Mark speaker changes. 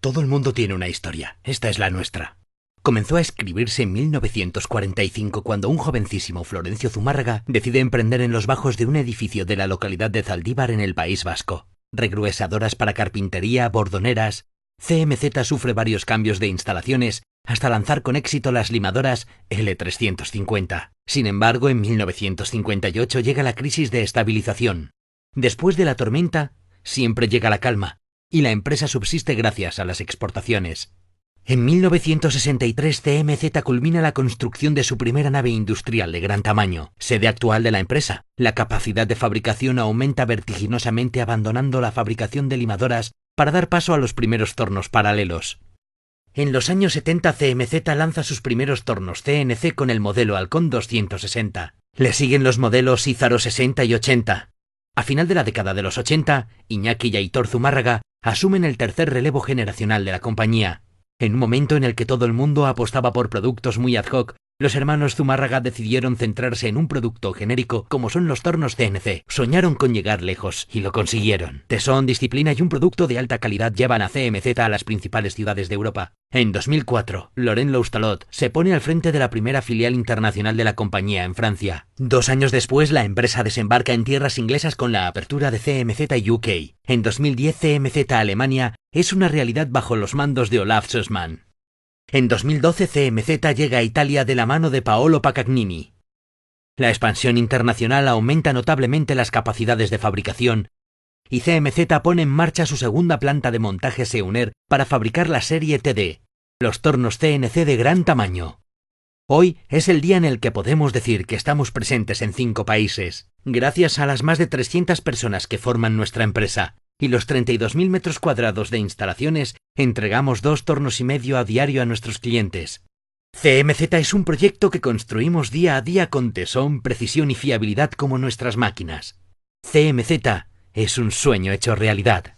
Speaker 1: Todo el mundo tiene una historia. Esta es la nuestra. Comenzó a escribirse en 1945 cuando un jovencísimo Florencio Zumárraga decide emprender en los bajos de un edificio de la localidad de Zaldívar en el País Vasco. Regruesadoras para carpintería, bordoneras. CMZ sufre varios cambios de instalaciones hasta lanzar con éxito las limadoras L350. Sin embargo, en 1958 llega la crisis de estabilización. Después de la tormenta, siempre llega la calma, y la empresa subsiste gracias a las exportaciones. En 1963 CMZ culmina la construcción de su primera nave industrial de gran tamaño, sede actual de la empresa. La capacidad de fabricación aumenta vertiginosamente abandonando la fabricación de limadoras para dar paso a los primeros tornos paralelos. En los años 70 CMZ lanza sus primeros tornos CNC con el modelo Halcón 260. Le siguen los modelos Ízaro 60 y 80. A final de la década de los 80, Iñaki y Aitor Zumárraga asumen el tercer relevo generacional de la compañía. En un momento en el que todo el mundo apostaba por productos muy ad hoc, los hermanos Zumárraga decidieron centrarse en un producto genérico como son los tornos CNC. Soñaron con llegar lejos y lo consiguieron. Tesón, disciplina y un producto de alta calidad llevan a CMZ a las principales ciudades de Europa. En 2004, Laurent Loustalot se pone al frente de la primera filial internacional de la compañía en Francia. 2 años después, la empresa desembarca en tierras inglesas con la apertura de CMZ UK. En 2010, CMZ Alemania es una realidad bajo los mandos de Olaf Sussmann. En 2012 CMZ llega a Italia de la mano de Paolo Pacagnini. La expansión internacional aumenta notablemente las capacidades de fabricación y CMZ pone en marcha su segunda planta de montaje Seuner para fabricar la serie TD, los tornos CNC de gran tamaño. Hoy es el día en el que podemos decir que estamos presentes en 5 países, gracias a las más de 300 personas que forman nuestra empresa. Y los 32.000 metros cuadrados de instalaciones, entregamos 2 tornos y medio a diario a nuestros clientes. CMZ es un proyecto que construimos día a día con tesón, precisión y fiabilidad como nuestras máquinas. CMZ es un sueño hecho realidad.